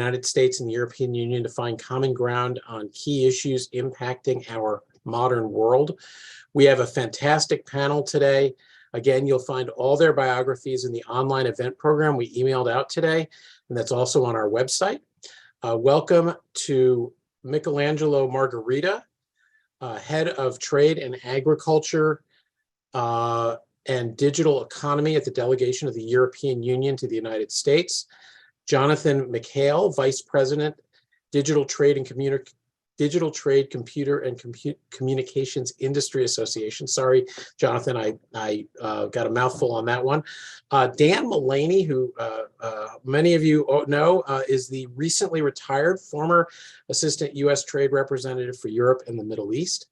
United States and the European Union to find common ground on key issues impacting our modern world. We have a fantastic panel today. Again, you'll find all their biographies in the online event program we emailed out today, and that's also on our website. Welcome to Michelangelo Margherita, Head of Trade and Agriculture and Digital Economy at the Delegation of the European Union to the United States. Jonathan McHale, Vice President, Digital Trade, Computer and Communications Industry Association. Sorry, Jonathan, I got a mouthful on that one. Dan Mullaney, who many of you know, is the recently retired former Assistant U.S. Trade Representative for Europe and the Middle East.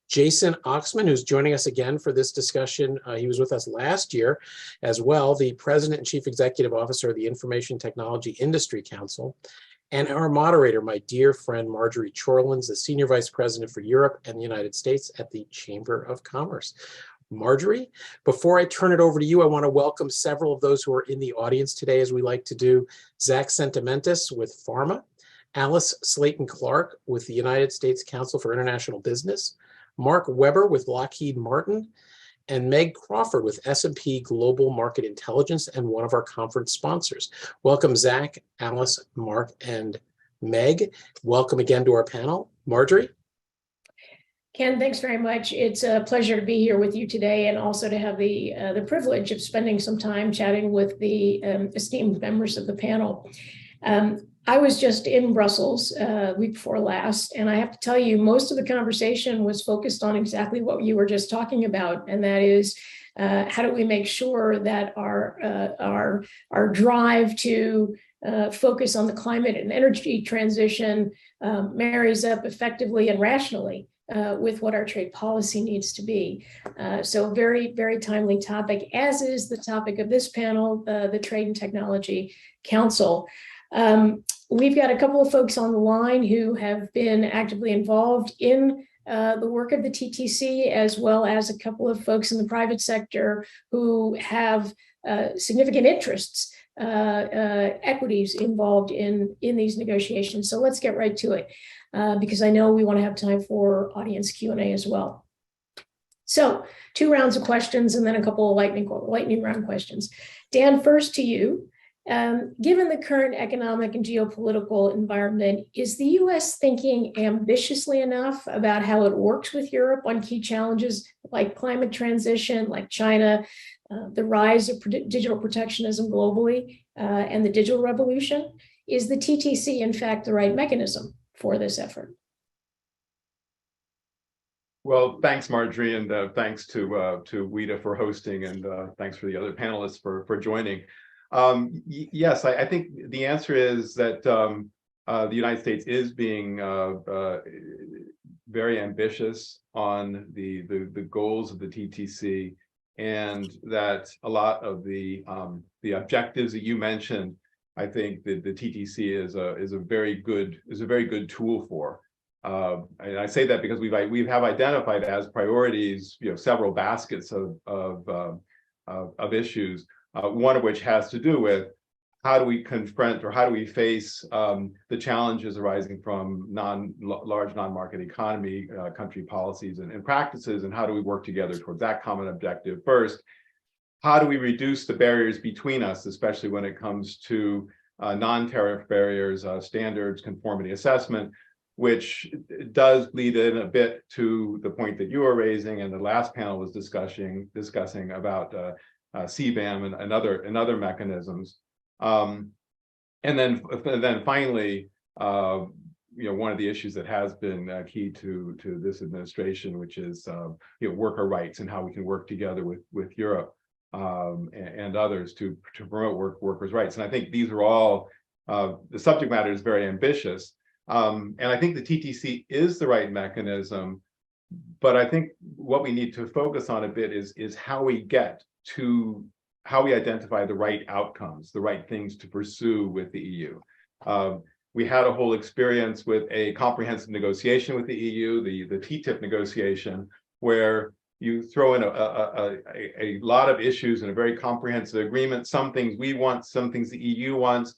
Jason Oxman, who's joining us again for this discussion. He was with us last year as well, the President and Chief Executive Officer of the Information Technology Industry Council. And our moderator, my dear friend, Marjorie Chorlins, the Senior Vice President for Europe and the United States at the Chamber of Commerce. Marjorie, before I turn it over to you, I want to welcome several of those who are in the audience today, as we like to do. Zach Sentimentis with Pharma, Alice Slayton-Clark with the United States Council for International Business, Mark Weber with Lockheed Martin, and Meg Crawford with S&P Global Market Intelligence and one of our conference sponsors. Welcome, Zach, Alice, Mark, and Meg. Welcome again to our panel. Marjorie? Ken, thanks very much. It's a pleasure to be here with you today, and also to have the privilege of spending some time chatting with the esteemed members of the panel. I was just in Brussels week before last, and I have to tell you, most of the conversation was focused on exactly what you were just talking about, and that is how do we make sure that our drive to focus on the climate and energy transition marries up effectively and rationally with what our trade policy needs to be. So very, very timely topic, as is the topic of this panel, the Trade and Technology Council. We've got a couple of folks on the line who have been actively involved in the work of the TTC, as well as a couple of folks in the private sector who have significant interests, equities involved in these negotiations. So let's get right to it, because I know we want to have time for audience Q&A as well. So 2 rounds of questions and then a couple of lightning round questions. Dan, first to you. Given the current economic and geopolitical environment, is the U.S. thinking ambitiously enough about how it works with Europe on key challenges like climate transition, like China, the rise of digital protectionism globally, and the digital revolution? Is the TTC, in fact, the right mechanism for this effort? Well, thanks, Marjorie, and thanks to WITA for hosting, and thanks for the other panelists for joining. Yes, I think the answer is that the United States is being very ambitious on the goals of the TTC, and that a lot of the objectives that you mentioned, I think that the TTC is a very good tool for. And I say that because we have identified as priorities, several baskets of issues. One of which has to do with how do we confront or how do we face the challenges arising from large non-market economy country policies and practices, and how do we work together towards that common objective? First, how do we reduce the barriers between us, especially when it comes to non-tariff barriers, standards, conformity assessment, which does lead in a bit to the point that you were raising and the last panel was discussing about CBAM and other mechanisms, and then finally, one of the issues that has been key to this administration, which is worker rights and how we can work together with Europe and others to promote workers' rights. And I think these are all the subject matter is very ambitious, and I think the TTC is the right mechanism. But I think what we need to focus on a bit is how we get to how we identify the right outcomes, the right things to pursue with the EU. We had a whole experience with a comprehensive negotiation with the EU, the TTIP negotiation, where you throw in a lot of issues in a very comprehensive agreement. Some things we want, some things the EU wants.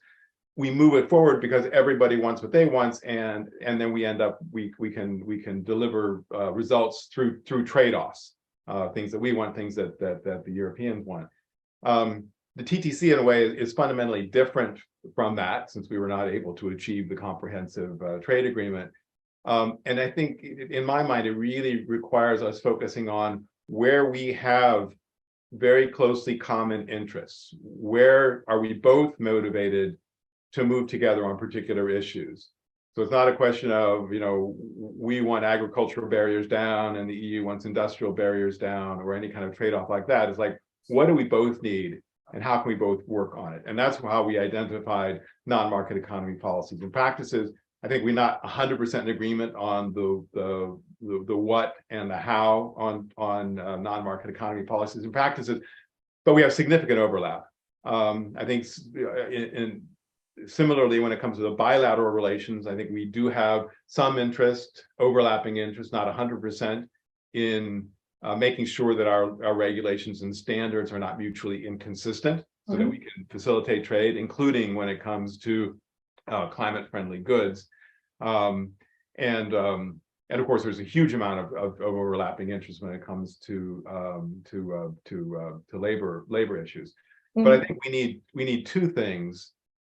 we move it forward because everybody wants what they want, and then we end up we can deliver results through trade-offs, things that we want, things that the Europeans want. The TTC in a way is fundamentally different from that, since we were not able to achieve the comprehensive trade agreement. And I think in my mind, it really requires us focusing on where we have very closely common interests. Where are we both motivated to move together on particular issues? So it's not a question of, we want agricultural barriers down and the EU wants industrial barriers down, or any kind of trade-off like that. It's like, what do we both need and how can we both work on it? And that's how we identified non-market economy policies and practices. I think we're not 100% in agreement on the what and the how on non-market economy policies and practices, but we have significant overlap. I think similarly, when it comes to the bilateral relations, I think we do have some overlapping interest, not 100%, in making sure that our regulations and standards are not mutually inconsistent, so that we can facilitate trade, including when it comes to climate-friendly goods. And of course, there's a huge amount of overlapping interest when it comes to labor issues. But I think we need two things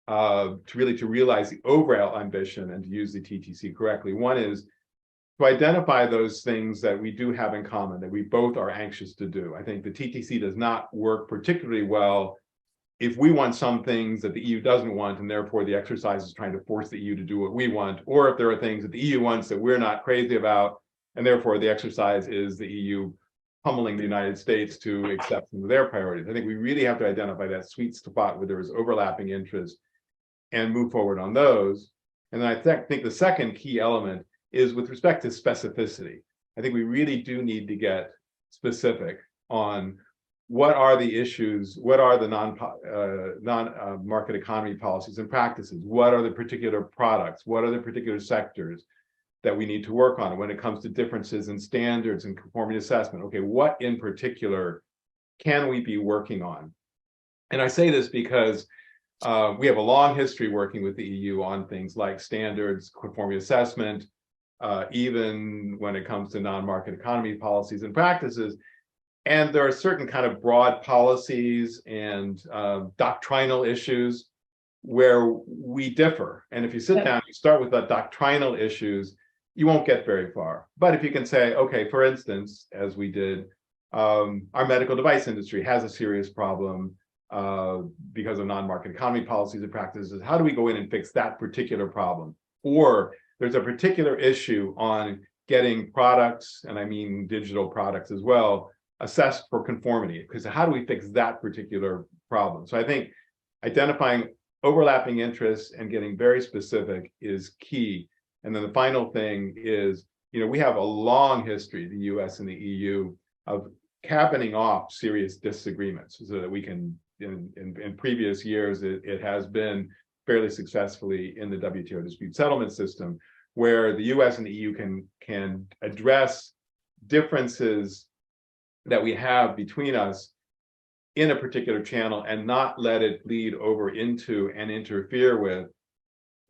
to realize the overall ambition and to use the TTC correctly. One is to identify those things that we do have in common, that we both are anxious to do. I think the TTC does not work particularly well if we want some things that the EU doesn't want, and therefore the exercise is trying to force the EU to do what we want, or if there are things that the EU wants that we're not crazy about, and therefore the exercise is the EU pummeling the United States to accept some of their priorities. I think we really have to identify that sweet spot where there is overlapping interest and move forward on those. And then I think the second key element is with respect to specificity. I think we really do need to get specific on what are the issues, what are the non-market economy policies and practices, what are the particular products, what are the particular sectors that we need to work on when it comes to differences in standards and conformity assessment. Okay, what in particular can we be working on? And I say this because we have a long history working with the EU on things like standards, conformity assessment, even when it comes to non-market economy policies and practices. And there are certain kind of broad policies and doctrinal issues where we differ. And if you sit down, you start with the doctrinal issues, you won't get very far. But if you can say, okay, for instance, as we did, our medical device industry has a serious problem because of non-market economy policies and practices. How do we go in and fix that particular problem? Or there's a particular issue on getting products, and I mean digital products as well, assessed for conformity, because how do we fix that particular problem? So I think identifying overlapping interests and getting very specific is key. And then the final thing is, we have a long history, the US and the EU, of cabining off serious disagreements so that we can, in previous years, it has been fairly successfully in the WTO dispute settlement system, where the US and the EU can address differences that we have between us in a particular channel and not let it bleed over into and interfere with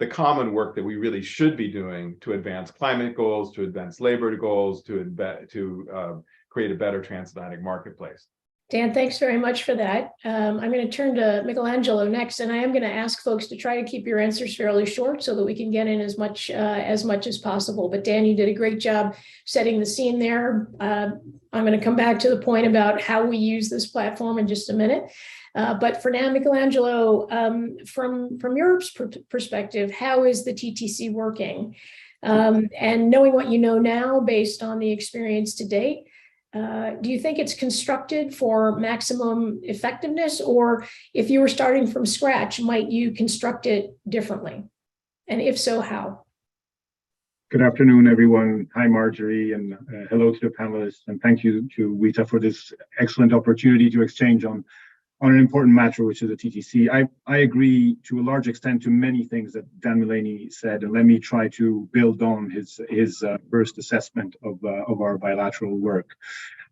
the common work that we really should be doing to advance climate goals, to advance labor goals, to create a better transatlantic marketplace. Dan, thanks very much for that. I'm going to turn to Michelangelo next, and I am going to ask folks to try to keep your answers fairly short so that we can get in as much as possible. But Dan, you did a great job setting the scene there. I'm going to come back to the point about how we use this platform in just a minute. But for now, Michelangelo, from Europe's perspective, how is the TTC working? And knowing what you know now based on the experience to date, do you think it's constructed for maximum effectiveness, or if you were starting from scratch, might you construct it differently? And if so, how? Good afternoon, everyone. Hi, Marjorie, and hello to the panelists. And thank you to WITC for this excellent opportunity to exchange on an important matter, which is the TTC. I agree to a large extent to many things that Dan Mullaney said, and let me try to build on his first assessment of our bilateral work.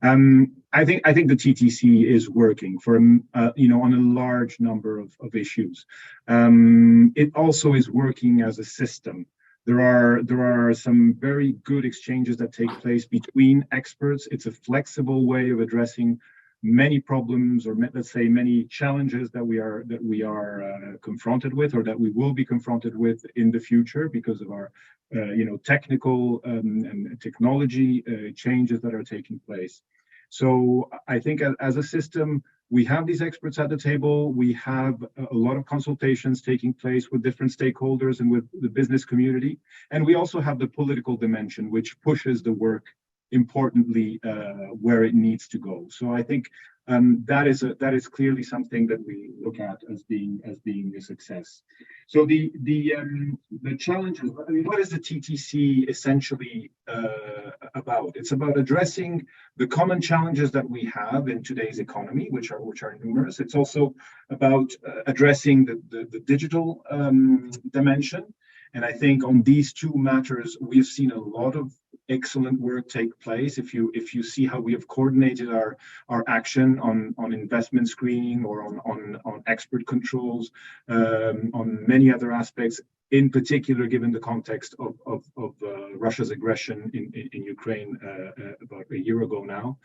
I think the TTC is working for on a large number of issues. It also is working as a system. There are some very good exchanges that take place between experts. It's a flexible way of addressing many problems, or let's say many challenges that we are confronted with, or that we will be confronted with in the future because of our technical and technology changes that are taking place. So I think as a system, we have these experts at the table. We have a lot of consultations taking place with different stakeholders and with the business community. And we also have the political dimension, which pushes the work importantly where it needs to go. So I think that is clearly something that we look at as being a success. So the challenges. I mean, what is the TTC essentially about? It's about addressing the common challenges that we have in today's economy, which are numerous. It's also about addressing the digital dimension. And I think on these two matters, we've seen a lot of excellent work take place. If you see how we have coordinated our action on investment screening or on expert controls, on many other aspects, in particular, given the context of Russia's aggression in Ukraine about a year ago now.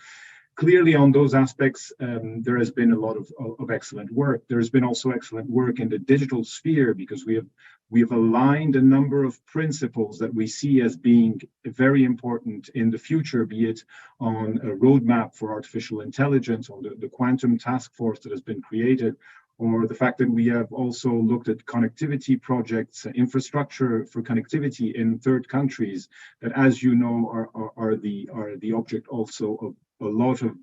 Clearly, on those aspects, there has been a lot of excellent work. There's been also excellent work in the digital sphere, because we have aligned a number of principles that we see as being very important in the future, be it on a roadmap for artificial intelligence, or the quantum task force that has been created, or the fact that we have also looked at connectivity projects, infrastructure for connectivity in third countries that, as you know, are the object also of a lot of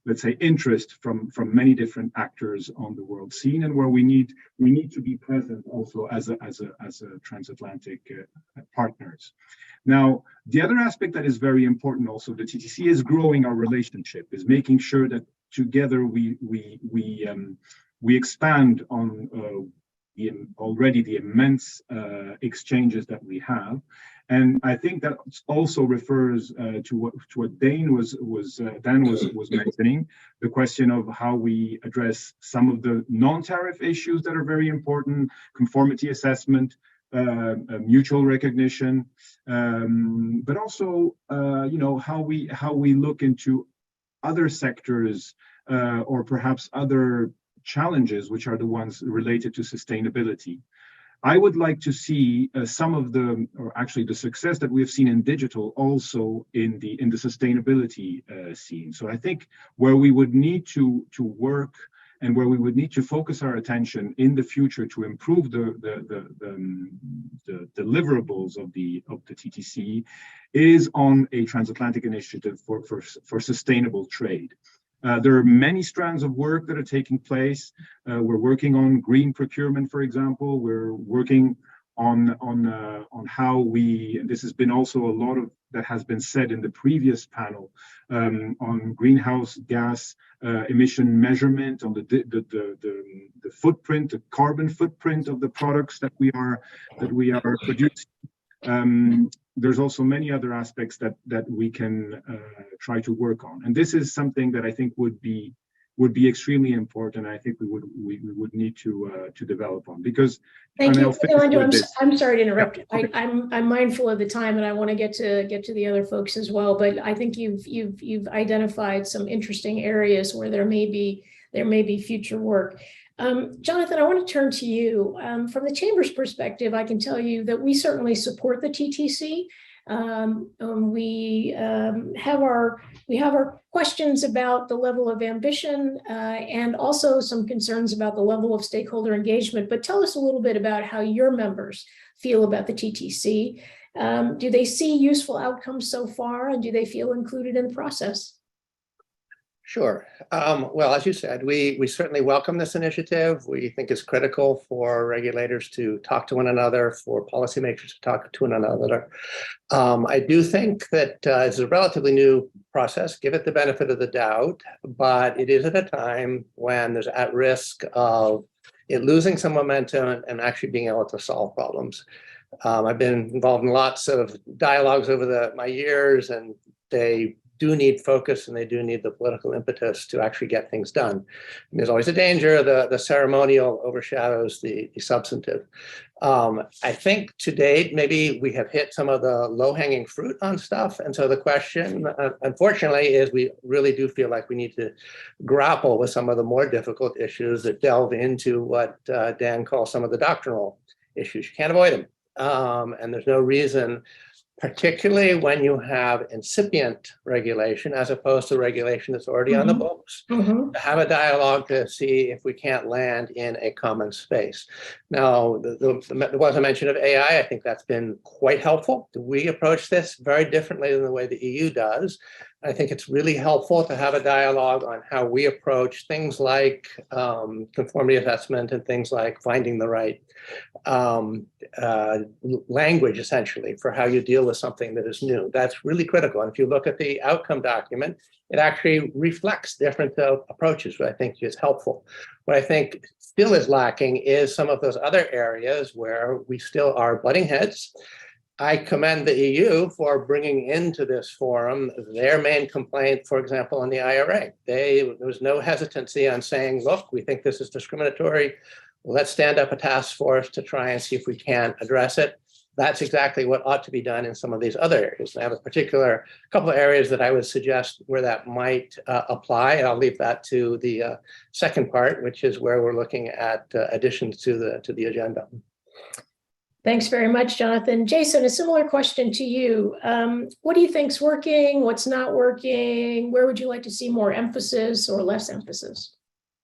let's say interest from many different actors on the world scene, and where we need to be present also as a transatlantic partners. Now, the other aspect that is very important also, the TTC is growing our relationship, is making sure that together we expand on already the immense exchanges that we have. And I think that also refers to what Dan was mentioning, the question of how we address some of the non-tariff issues that are very important, conformity assessment, mutual recognition, but also how we look into other sectors or perhaps other challenges, which are the ones related to sustainability. I would like to see some of the success that we have seen in digital also in the sustainability scene. So I think where we would need to work and where we would need to focus our attention in the future to improve the deliverables of the TTC is on a transatlantic initiative for sustainable trade. There are many strands of work that are taking place. We're working on green procurement, for example. We're working on how we, and this has been also a lot of that has been said in the previous panel, on greenhouse gas emission measurement, on the footprint, the carbon footprint of the products that we are producing. There's also many other aspects that we can try to work on, and this is something that I think would be extremely important. I think we would need to develop on, because thank you. I'm sorry to interrupt. Yeah. I'm mindful of the time, and I want to get to the other folks as well. But I think you've identified some interesting areas where there may be future work. Jonathan, I want to turn to you. From the Chamber's perspective, I can tell you that we certainly support the TTC. We have our questions about the level of ambition and also some concerns about the level of stakeholder engagement. But tell us a little bit about how your members feel about the TTC. Do they see useful outcomes so far, and do they feel included in the process? Sure. Well, as you said, we certainly welcome this initiative. We think it's critical for regulators to talk to one another, for policymakers to talk to one another. I do think that it's a relatively new process, give it the benefit of the doubt, but it is at a time when there's at risk of it losing some momentum and actually being able to solve problems. I've been involved in lots of dialogues over my years, and they do need focus and they do need the political impetus to actually get things done. And there's always a danger the ceremonial overshadows the substantive. I think to date, maybe we have hit some of the low-hanging fruit on stuff. And so the question, unfortunately, is we really do feel like we need to grapple with some of the more difficult issues that delve into what Dan calls some of the doctrinal issues. You can't avoid them. And there's no reason, particularly when you have incipient regulation as opposed to regulation that's already on the books, to have a dialogue to see if we can't land in a common space. Now, there was a mention of AI. I think that's been quite helpful. We approach this very differently than the way the EU does. I think it's really helpful to have a dialogue on how we approach things like conformity assessment and things like finding the right language, essentially, for how you deal with something that is new. That's really critical. And if you look at the outcome document, it actually reflects different approaches, which I think is helpful. What I think still is lacking is some of those other areas where we still are butting heads. I commend the EU for bringing into this forum their main complaint, for example, on the IRA. There was no hesitancy on saying, look, we think this is discriminatory. Let's stand up a task force to try and see if we can address it. That's exactly what ought to be done in some of these other areas. I have a couple of areas that I would suggest where that might apply. I'll leave that to the second part, which is where we're looking at additions to the agenda. Thanks very much, Jonathan. Jason, a similar question to you. What do you think's working? What's not working? Where would you like to see more emphasis or less emphasis?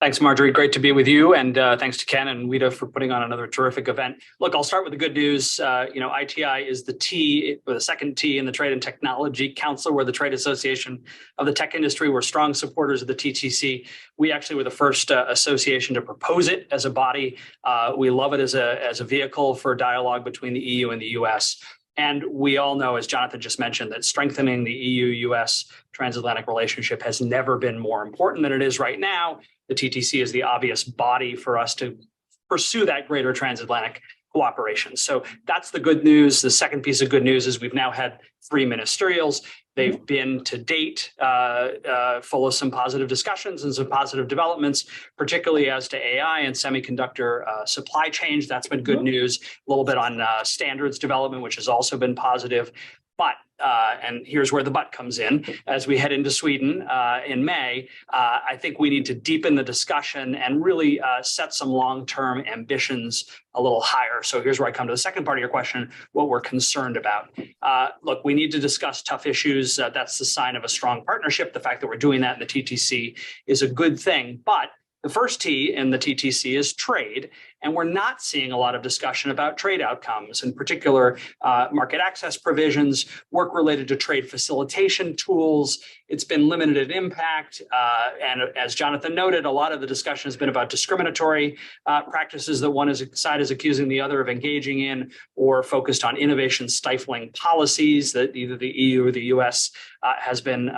Thanks, Marjorie. Great to be with you. And thanks to Ken and WITA for putting on another terrific event. Look, I'll start with the good news. ITI is the T, or the second T in the Trade and Technology Council. We're the trade association of the tech industry. We're strong supporters of the TTC. We actually were the first association to propose it as a body. We love it as a vehicle for dialogue between the EU and the US. And we all know, as Jonathan just mentioned, that strengthening the EU-US transatlantic relationship has never been more important than it is right now. The TTC is the obvious body for us to pursue that greater transatlantic cooperation. So that's the good news. The second piece of good news is we've now had 3 ministerials. They've been to date full of some positive discussions and some positive developments, particularly as to AI and semiconductor supply chains. That's been good news. A little bit on standards development, which has also been positive. But, and here's where the but comes in, as we head into Sweden in May, I think we need to deepen the discussion and really set some long-term ambitions a little higher. So here's where I come to the second part of your question, what we're concerned about. Look, we need to discuss tough issues. That's the sign of a strong partnership. The fact that we're doing that in the TTC is a good thing. But the first T in the TTC is trade, and we're not seeing a lot of discussion about trade outcomes, in particular market access provisions, work related to trade facilitation tools. It's been limited in impact, and as Jonathan noted, a lot of the discussion has been about discriminatory practices that one side is accusing the other of engaging in, or focused on innovation stifling policies that either the EU or the US has been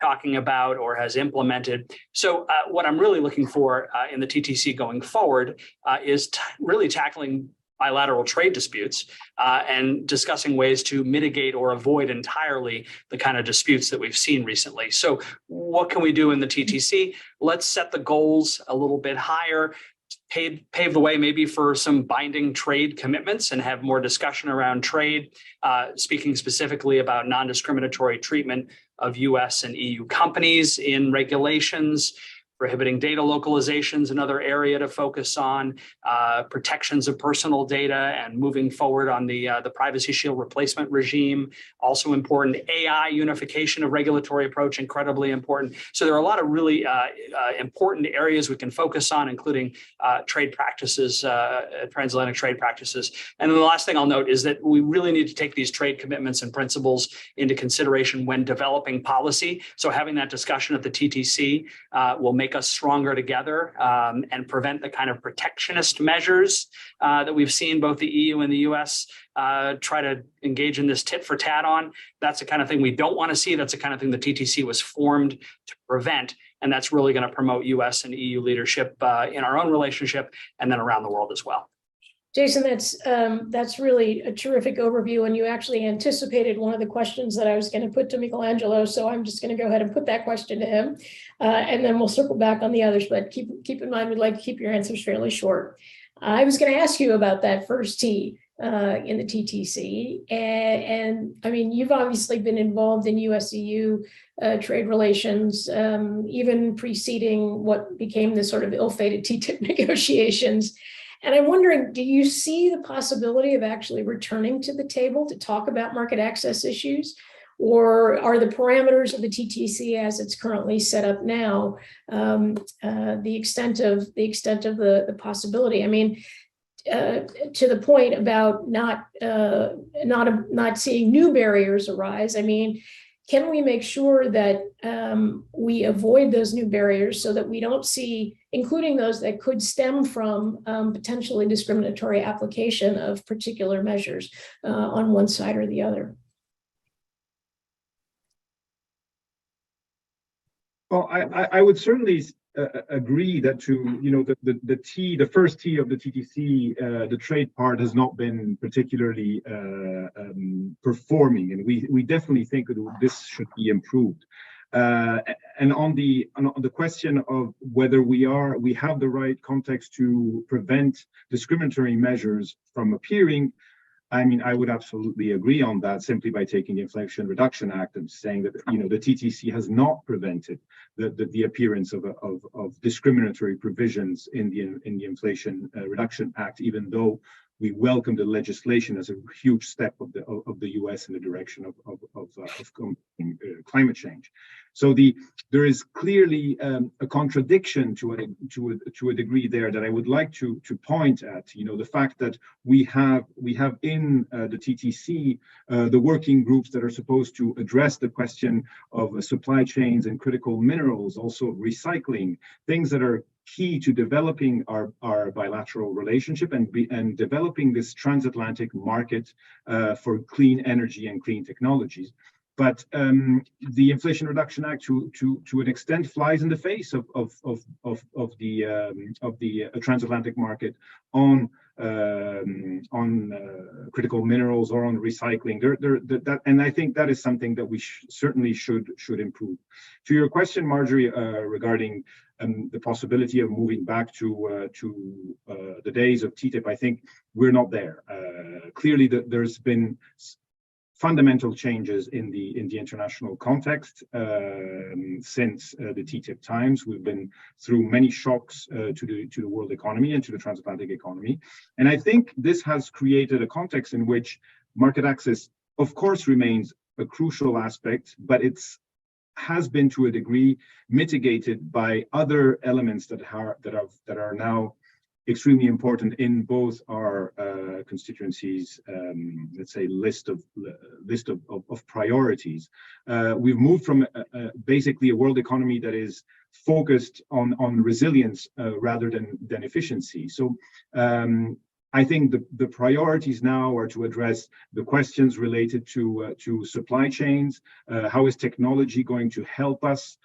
talking about or has implemented. So what I'm really looking for in the TTC going forward is really tackling bilateral trade disputes and discussing ways to mitigate or avoid entirely the kind of disputes that we've seen recently. So what can we do in the TTC? Let's set the goals a little bit higher, pave the way maybe for some binding trade commitments and have more discussion around trade, speaking specifically about non-discriminatory treatment of US and EU companies in regulations, prohibiting data localizations, another area to focus on, protections of personal data, and moving forward on the Privacy Shield replacement regime, also important. AI unification of regulatory approach, incredibly important. So there are a lot of really important areas we can focus on, including trade practices, transatlantic trade practices. And then the last thing I'll note is that we really need to take these trade commitments and principles into consideration when developing policy. So having that discussion at the TTC will make us stronger together and prevent the kind of protectionist measures that we've seen both the EU and the US try to engage in this tit for tat on. That's the kind of thing we don't want to see. That's the kind of thing the TTC was formed to prevent. And that's really going to promote US and EU leadership in our own relationship and then around the world as well. Jason, that's really a terrific overview, and you actually anticipated one of the questions that I was going to put to Michelangelo. So I'm just going to go ahead and put that question to him, and then we'll circle back on the others. But keep in mind, we'd like to keep your answers fairly short. I was going to ask you about that first T in the TTC, and I mean, you've obviously been involved in US-EU trade relations, even preceding what became the sort of ill-fated TTIP negotiations. And I'm wondering, do you see the possibility of actually returning to the table to talk about market access issues? Or are the parameters of the TTC as it's currently set up now the extent of the possibility? I mean, to the point about not seeing new barriers arise. I mean, can we make sure that we avoid those new barriers so that we don't see, including those that could stem from potentially discriminatory application of particular measures on one side or the other? Well, I would certainly agree that the first T of the TTC, the trade part has not been particularly performing, and we definitely think that this should be improved. And on the question of whether we have the right context to prevent discriminatory measures from appearing, I mean, I would absolutely agree on that, simply by taking the Inflation Reduction Act and saying that the TTC has not prevented the appearance of discriminatory provisions in the Inflation Reduction Act, even though we welcome the legislation as a huge step of the U.S. in the direction of climate change. So there is clearly a contradiction to a degree there that I would like to point at. The fact that we have in the TTC the working groups that are supposed to address the question of supply chains and critical minerals, also recycling, things that are key to developing our bilateral relationship and developing this transatlantic market for clean energy and clean technologies. But the Inflation Reduction Act, to an extent, flies in the face of the transatlantic market on critical minerals or on recycling. And I think that is something that we certainly should improve. To your question, Marjorie, regarding the possibility of moving back to the days of TTIP, I think we're not there. Clearly, there's been fundamental changes in the international context since the TTIP times. We've been through many shocks to the world economy and to the transatlantic economy, and I think this has created a context in which market access, of course, remains a crucial aspect, but has been to a degree mitigated by other elements that are now extremely important in both our constituencies, let's say, list of priorities. We've moved from basically a world economy that is focused on resilience rather than efficiency. So I think the priorities now are to address the questions related to supply chains. How is technology going to help us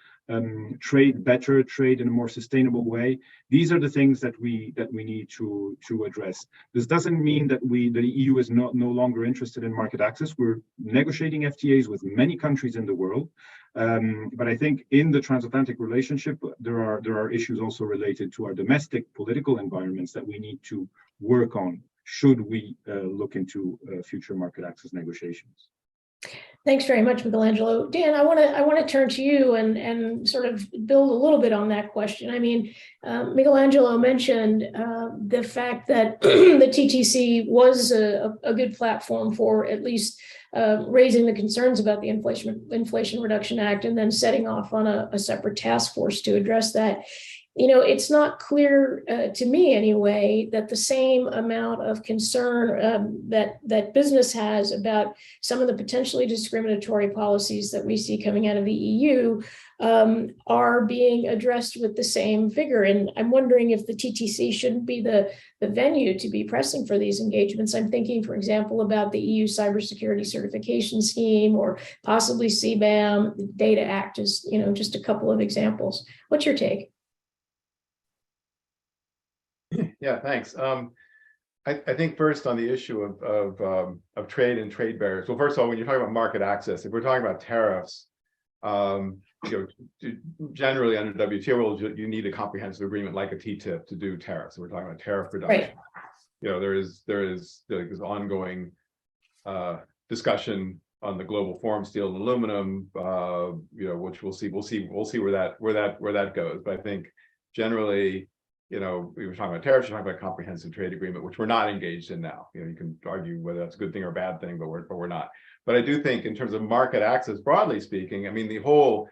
trade better, trade in a more sustainable way? These are the things that we need to address. This doesn't mean that the EU is no longer interested in market access. We're negotiating FTAs with many countries in the world, but I think in the transatlantic relationship there are issues also related to our domestic political environments that we need to work on should we look into future market access negotiations. Thanks very much, Michelangelo. Dan, I want to turn to you and sort of build a little bit on that question. I mean, Michelangelo mentioned the fact that the TTC was a good platform for at least raising the concerns about the Inflation Reduction Act and then setting off on a separate task force to address that. It's not clear to me anyway that the same amount of concern that business has about some of the potentially discriminatory policies that we see coming out of the EU are being addressed with the same vigor. And I'm wondering if the TTC shouldn't be the venue to be pressing for these engagements. I'm thinking, for example, about the EU Cybersecurity Certification Scheme or possibly CBAM, the Data Act is, just a couple of examples. What's your take? Yeah, thanks. I think first on the issue of trade and trade barriers. Well, first of all, when you're talking about market access, if we're talking about tariffs, generally under WTO rules, you need a comprehensive agreement like a TTIP to do tariffs. So we're talking about tariff reduction. Right. There is like this ongoing discussion on the global forum, steel and aluminum, which we'll see where that goes. But I think generally, we were talking about tariffs, you're talking about a comprehensive trade agreement, which we're not engaged in now. You can argue whether that's a good thing or a bad thing, but we're not. But I do think in terms of market access, broadly speaking, I mean, the whole,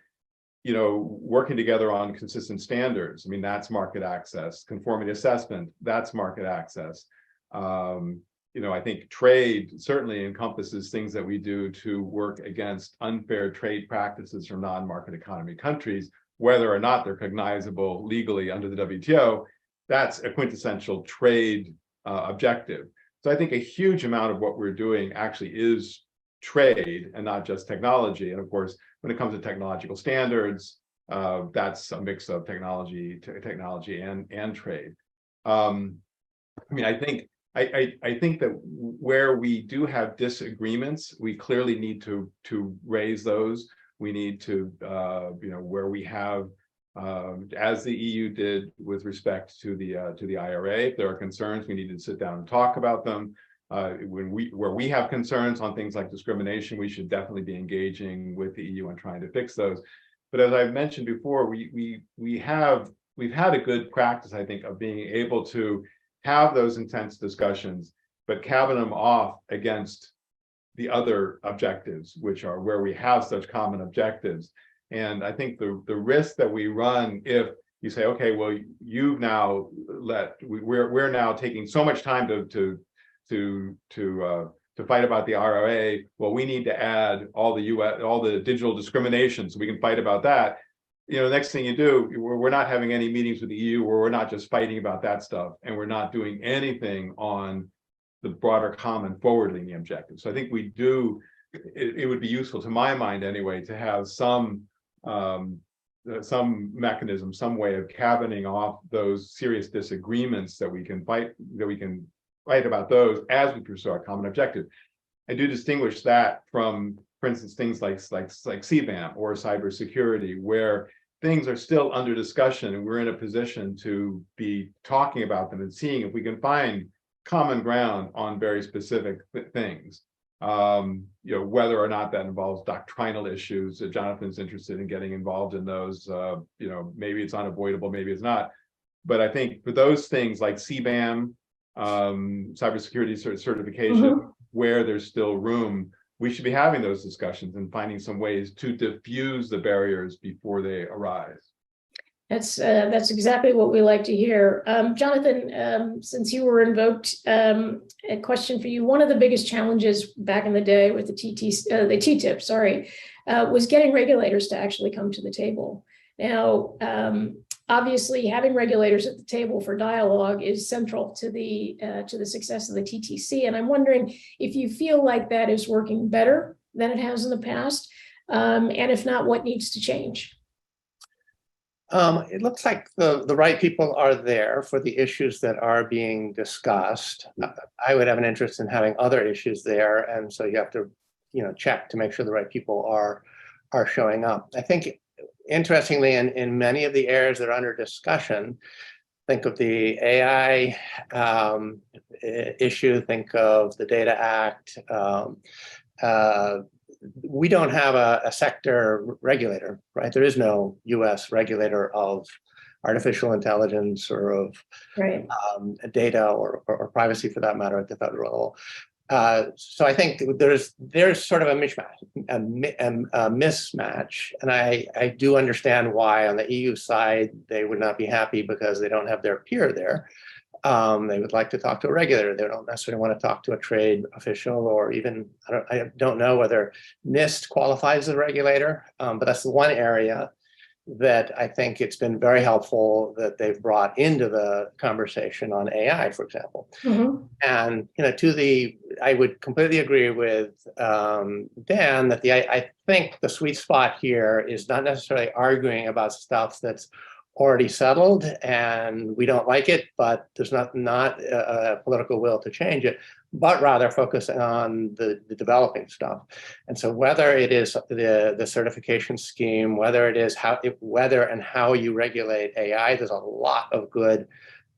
working together on consistent standards, I mean, that's market access. Conformity assessment, that's market access. I think trade certainly encompasses things that we do to work against unfair trade practices from non-market economy countries, whether or not they're cognizable legally under the WTO. That's a quintessential trade objective. So I think a huge amount of what we're doing actually is trade and not just technology. And of course, when it comes to technological standards, that's a mix of technology and trade. I think that where we do have disagreements, we clearly need to raise those. We need to, where we have, as the EU did with respect to the IRA, if there are concerns, we need to sit down and talk about them. Where we have concerns on things like discrimination, we should definitely be engaging with the EU and trying to fix those. But as I've mentioned before, we've had a good practice, I think, of being able to have those intense discussions, but cabin them off against the other objectives, which are where we have such common objectives. And I think the risk that we run if you say, okay, well, you've now we're now taking so much time to fight about the IRA. Well, we need to add all the digital discrimination so we can fight about that. The next thing you do, we're not having any meetings with the EU where we're not just fighting about that stuff, and we're not doing anything on the broader common forward-leaning objectives. So I think we do. It would be useful, to my mind anyway, to have some mechanism, some way of cabining off those serious disagreements that we can fight about those as we pursue our common objective. I do distinguish that from, for instance, things like CBAM or cybersecurity, where things are still under discussion and we're in a position to be talking about them and seeing if we can find common ground on very specific things. Whether or not that involves doctrinal issues, Jonathan's interested in getting involved in those. Maybe it's unavoidable, maybe it's not. But I think for those things like CBAM, cybersecurity certification, where there's still room, we should be having those discussions and finding some ways to diffuse the barriers before they arise. That's exactly what we like to hear. Jonathan, since you were invoked, a question for you. One of the biggest challenges back in the day with the TTIP, was getting regulators to actually come to the table. Now, obviously, having regulators at the table for dialogue is central to the success of the TTC. And I'm wondering if you feel like that is working better than it has in the past, and if not, what needs to change? It looks like the right people are there for the issues that are being discussed. I would have an interest in having other issues there, and so you have to, check to make sure the right people are showing up. I think, interestingly, in many of the areas that are under discussion, think of the AI issue, think of the Data Act. We don't have a sector regulator, right? There is no US regulator of artificial intelligence or of data or privacy, for that matter, at the federal level. So I think there's sort of a mismatch, and I do understand why on the EU side they would not be happy because they don't have their peer there. They would like to talk to a regulator. They don't necessarily want to talk to a trade official, or even, I don't know whether NIST qualifies as a regulator, but that's the one area that I think it's been very helpful that they've brought into the conversation on AI, for example. And, I would completely agree with Dan that I think the sweet spot here is not necessarily arguing about stuff that's already settled, and we don't like it, but there's not a political will to change it, but rather focusing on the developing stuff. And so whether it is the certification scheme, whether it is whether and how you regulate AI, there's a lot of good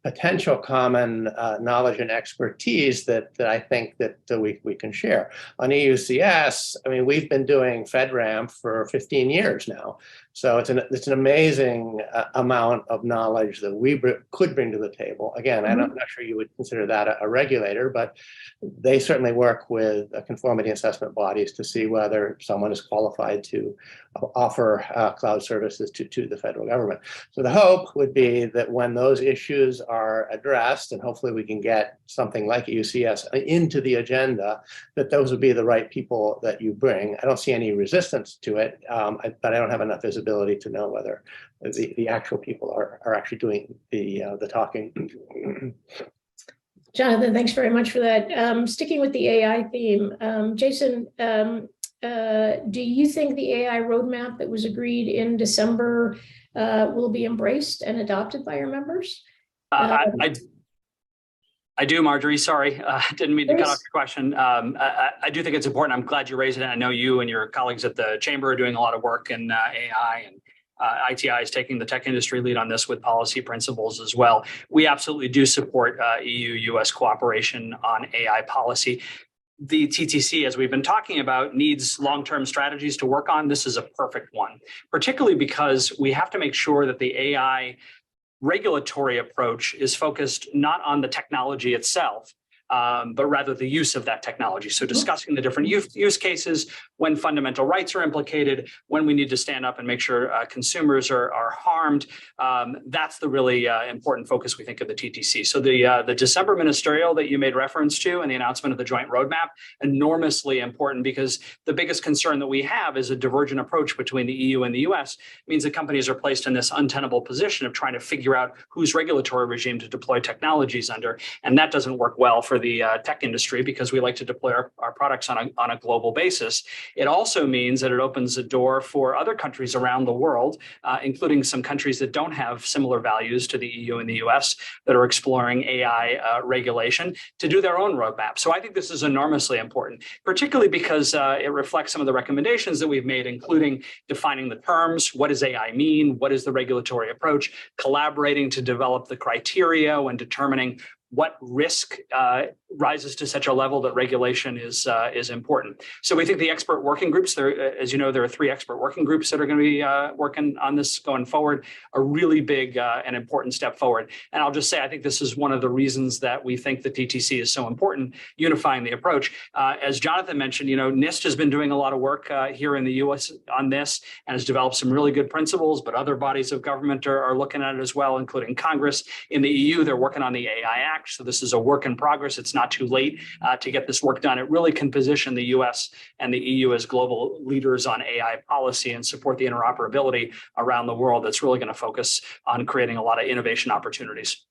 potential common knowledge and expertise that I think that we can share. On EUCS, I mean, we've been doing FedRAMP for 15 years now. So it's an amazing amount of knowledge that we could bring to the table. Again, I'm not sure you would consider that a regulator, but they certainly work with conformity assessment bodies to see whether someone is qualified to offer cloud services to the federal government. So the hope would be that when those issues are addressed, and hopefully we can get something like EUCS into the agenda, that those would be the right people that you bring. I don't see any resistance to it, but I don't have enough visibility to know whether the actual people are actually doing the talking. Jonathan, thanks very much for that. Sticking with the AI theme, Jason, do you think the AI roadmap that was agreed in December will be embraced and adopted by your members? I do, Marjorie. Sorry, didn't mean to cut off your question. I do think it's important. I'm glad you raised it. I know you and your colleagues at the chamber are doing a lot of work in AI, and ITI is taking the tech industry lead on this with policy principles as well. We absolutely do support EU-US cooperation on AI policy. The TTC, as we've been talking about, needs long-term strategies to work on. This is a perfect one, particularly because we have to make sure that the AI regulatory approach is focused not on the technology itself, but rather the use of that technology. So discussing the different use cases, when fundamental rights are implicated, when we need to stand up and make sure consumers are harmed. That's the really important focus, we think, of the TTC. So the December ministerial that you made reference to and the announcement of the joint roadmap, enormously important, because the biggest concern that we have is a divergent approach between the EU and the US. It means that companies are placed in this untenable position of trying to figure out whose regulatory regime to deploy technologies under. And that doesn't work well for the tech industry, because we like to deploy our products on a global basis. It also means that it opens a door for other countries around the world, including some countries that don't have similar values to the EU and the US, that are exploring AI regulation, to do their own roadmap. So I think this is enormously important, particularly because it reflects some of the recommendations that we've made, including defining the terms. What does AI mean? What is the regulatory approach? Collaborating to develop the criteria when determining what risk rises to such a level that regulation is important. So we think the expert working groups, as you know, there are 3 expert working groups that are going to be working on this going forward, a really big and important step forward. And I'll just say, I think this is one of the reasons that we think the TTC is so important, unifying the approach. As Jonathan mentioned, NIST has been doing a lot of work here in the US on this and has developed some really good principles, but other bodies of government are looking at it as well, including Congress. In the EU, they're working on the AI Act. So this is a work in progress. It's not too late to get this work done. It really can position the US and the EU as global leaders on AI policy and support the interoperability around the world. That's really going to focus on creating a lot of innovation opportunities.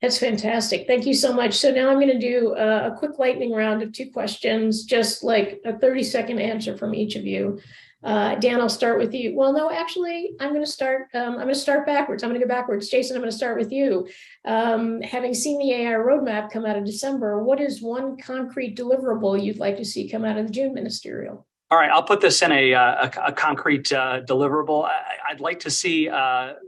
That's fantastic. Thank you so much. So now I'm going to do a quick lightning round of 2 questions, just like a 30-second answer from each of you. Dan, I'll start with you. Well, no, actually, I'm going to start backwards. I'm going to go backwards. Jason, I'm going to start with you. Having seen the AI roadmap come out in December, what is one concrete deliverable you'd like to see come out of the June ministerial? All right, I'll put this in a concrete deliverable. I'd like to see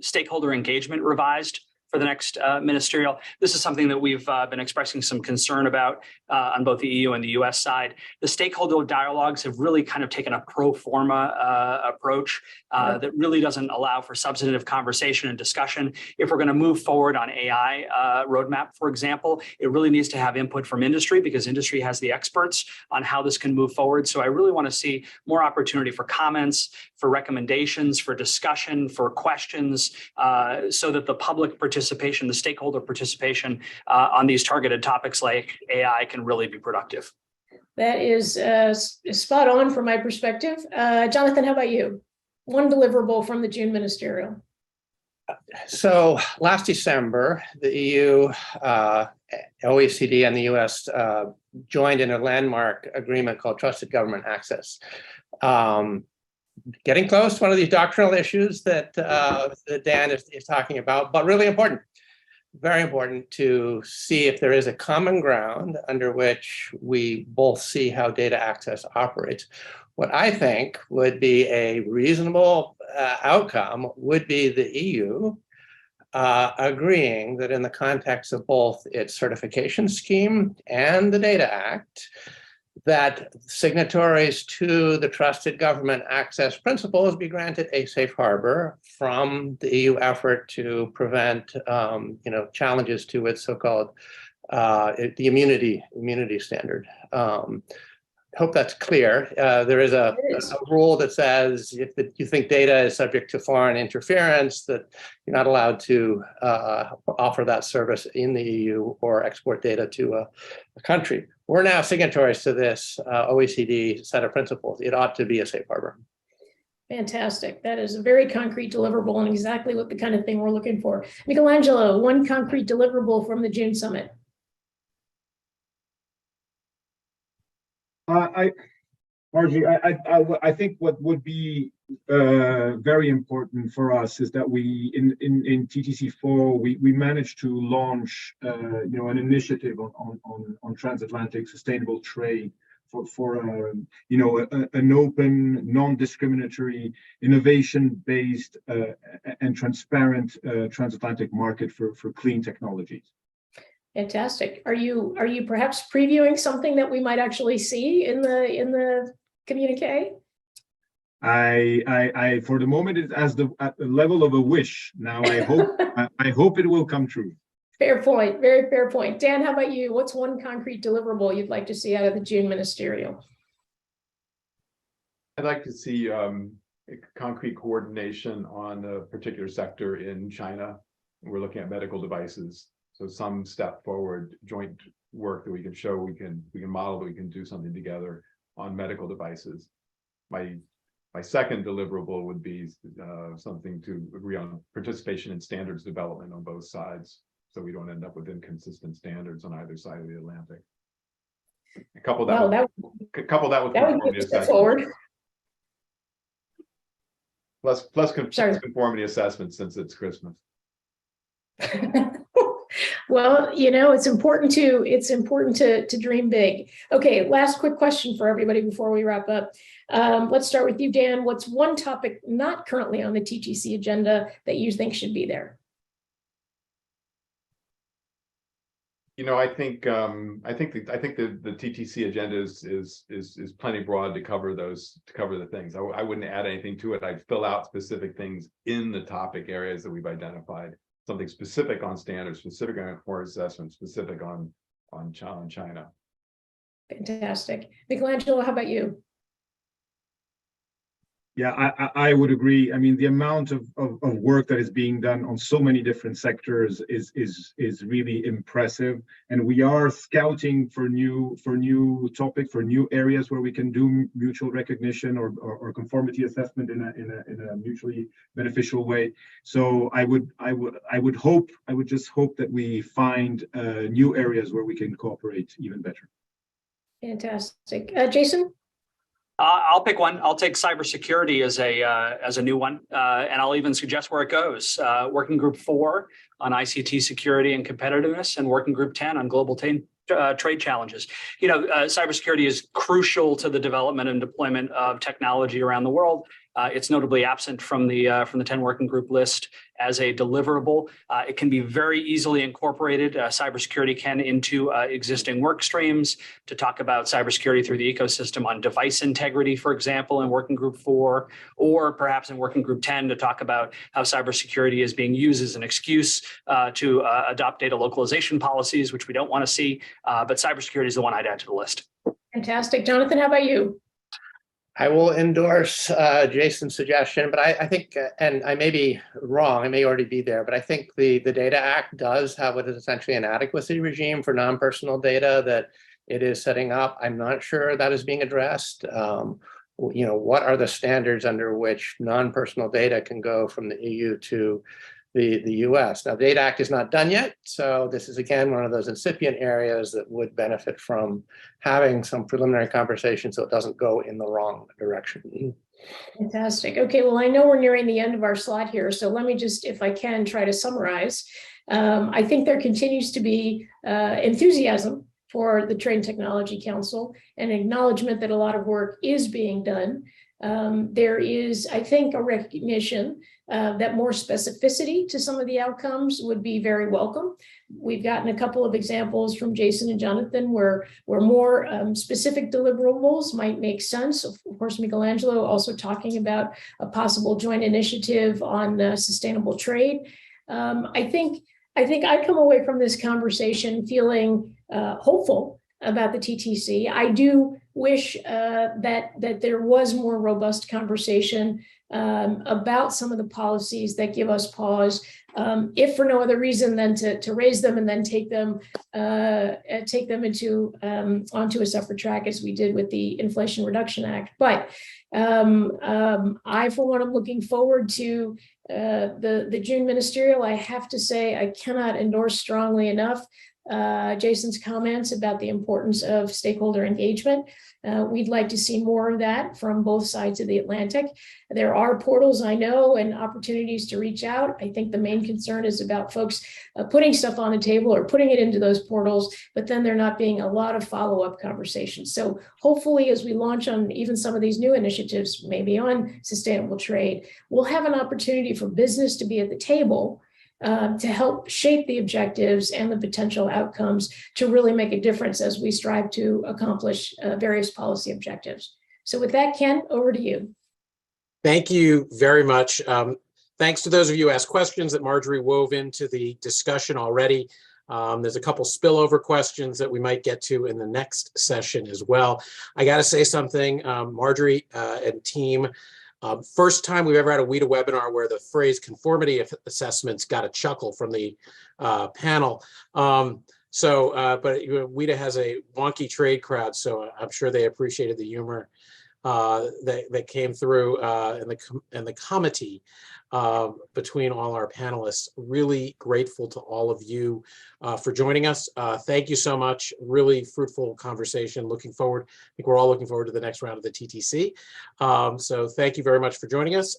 stakeholder engagement revised for the next ministerial. This is something that we've been expressing some concern about on both the EU and the US side. The stakeholder dialogues have really kind of taken a pro forma approach that really doesn't allow for substantive conversation and discussion. If we're going to move forward on AI roadmap, for example, it really needs to have input from industry, because industry has the experts on how this can move forward. So I really want to see more opportunity for comments, for recommendations, for discussion, for questions, so that the public participation, the stakeholder participation on these targeted topics like AI can really be productive. That is spot on from my perspective. Jonathan, how about you? One deliverable from the June ministerial. So last December, the EU, OECD, and the US joined in a landmark agreement called Trusted Government Access. getting close to one of these doctrinal issues that, that Dan is talking about, but really important, very important to see if there is a common ground under which we both see how data access operates. What I think would be a reasonable outcome would be the EU agreeing that in the context of both its certification scheme and the Data Act, that signatories to the trusted government access principles be granted a safe harbor from the EU effort to prevent, challenges to its so-called the immunity standard. Hope that's clear. There is a rule that says if you think data is subject to foreign interference, that you're not allowed to offer that service in the EU or export data to a country. We're now signatories to this OECD set of principles. It ought to be a safe harbor. Fantastic. That is a very concrete deliverable and exactly what the kind of thing we're looking for. Michelangelo, one concrete deliverable from the June summit. Margie, I think what would be very important for us is that we in TTC4 we managed to launch an initiative on transatlantic sustainable trade for an open, non-discriminatory, innovation-based and transparent transatlantic market for clean technologies. Fantastic. Are you perhaps previewing something that we might actually see in the communique? I for the moment it's at the level of a wish. Now I hope it will come true. Fair point. Very fair point. Dan, how about you? What's one concrete deliverable you'd like to see out of the June ministerial? I'd like to see concrete coordination on a particular sector in China. We're looking at medical devices. So some step forward, joint work that we can show, we can model that we can do something together on medical devices. My second deliverable would be something to agree on participation in standards development on both sides, so we don't end up with inconsistent standards on either side of the Atlantic. Couple that with conformity assessment. Plus conformity assessment since it's Christmas. Well, it's important to dream big. Okay, last quick question for everybody before we wrap up. Let's start with you, Dan. What's one topic not currently on the TTC agenda that you think should be there? I think the TTC agenda is plenty broad to cover the things. I wouldn't add anything to it. I'd fill out specific things in the topic areas that we've identified. Something specific on standards, specific on core assessment, specific on China. Fantastic. Michelangelo, how about you? Yeah, I would agree. I mean, the amount of work that is being done on so many different sectors is really impressive, and we are scouting for new topics, for new areas where we can do mutual recognition or conformity assessment in a mutually beneficial way. So I would just hope that we find new areas where we can cooperate even better. Fantastic. Jason? I'll pick one. I'll take cybersecurity as a new one, and I'll even suggest where it goes. Working Group 4 on ICT security and competitiveness, and Working Group 10 on global trade challenges. Cybersecurity is crucial to the development and deployment of technology around the world. It's notably absent from the 10 working group list as a deliverable. It can be very easily incorporated, cybersecurity can, into existing work streams to talk about cybersecurity through the ecosystem on device integrity, for example, in Working Group 4, or perhaps in Working Group 10 to talk about how cybersecurity is being used as an excuse to adopt data localization policies, which we don't want to see. But cybersecurity is the one I'd add to the list. Fantastic. Jonathan, how about you? I will endorse Jason's suggestion, but I think, and I may be wrong, I may already be there, but I think the Data Act does have what is essentially an adequacy regime for non-personal data that it is setting up. I'm not sure that is being addressed. What are the standards under which non-personal data can go from the EU to the US? Now, the Data Act is not done yet, so this is again one of those incipient areas that would benefit from having some preliminary conversation so it doesn't go in the wrong direction. Fantastic. Okay, well, I know we're nearing the end of our slot here, so let me just, if I can, try to summarize. I think there continues to be enthusiasm for the Trade and Technology Council and acknowledgement that a lot of work is being done. There is, I think, a recognition that more specificity to some of the outcomes would be very welcome. We've gotten a couple of examples from Jason and Jonathan where more specific deliverables might make sense. Of course, Michelangelo also talking about a possible joint initiative on sustainable trade. I think I come away from this conversation feeling hopeful about the TTC. I do wish that there was more robust conversation about some of the policies that give us pause, if for no other reason than to raise them and then take them into onto a separate track as we did with the Inflation Reduction Act. But I, for one, am looking forward to the June ministerial. I have to say, I cannot endorse strongly enough Jason's comments about the importance of stakeholder engagement. We'd like to see more of that from both sides of the Atlantic. There are portals, I know, and opportunities to reach out. I think the main concern is about folks putting stuff on the table or putting it into those portals, but then there not being a lot of follow-up conversations. So hopefully, as we launch on even some of these new initiatives, maybe on sustainable trade, we'll have an opportunity for business to be at the table to help shape the objectives and the potential outcomes to really make a difference as we strive to accomplish various policy objectives. So with that, Ken, over to you. Thank you very much. Thanks to those of you who asked questions that Marjorie wove into the discussion already. There's a couple spillover questions that we might get to in the next session as well. I got to say something, Marjorie and team. First time we've ever had a WITA webinar where the phrase conformity assessments got a chuckle from the panel. But WITA has a wonky trade crowd, so I'm sure they appreciated the humor that came through in the committee between all our panelists. Really grateful to all of you for joining us. Thank you so much. Really fruitful conversation. Looking forward. I think we're all looking forward to the next round of the TTC. So thank you very much for joining us.